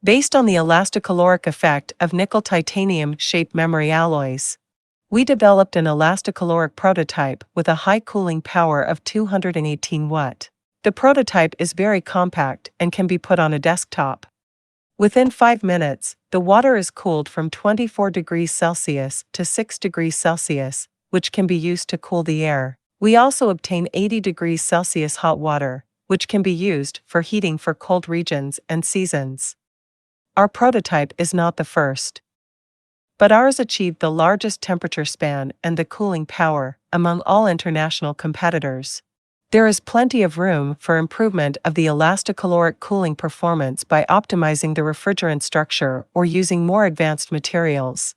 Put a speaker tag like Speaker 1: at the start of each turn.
Speaker 1: Based on the elastocaloric effect of nickel-titanium-shaped memory alloys, we developed an elastocaloric prototype with a high cooling power of 218 watt. The prototype is very compact and can be put on a desktop. Within 5 minutes, the water is cooled from 24 degrees Celsius to 6 degrees Celsius, which can be used to cool the air. We also obtain 80 degrees Celsius hot water, which can be used for heating for cold regions and seasons. Our prototype is not the first, but ours achieved the largest temperature span and the cooling power among all international competitors. There is plenty of room for improvement of the elastocaloric cooling performance by optimizing the refrigerant structure or using more advanced materials.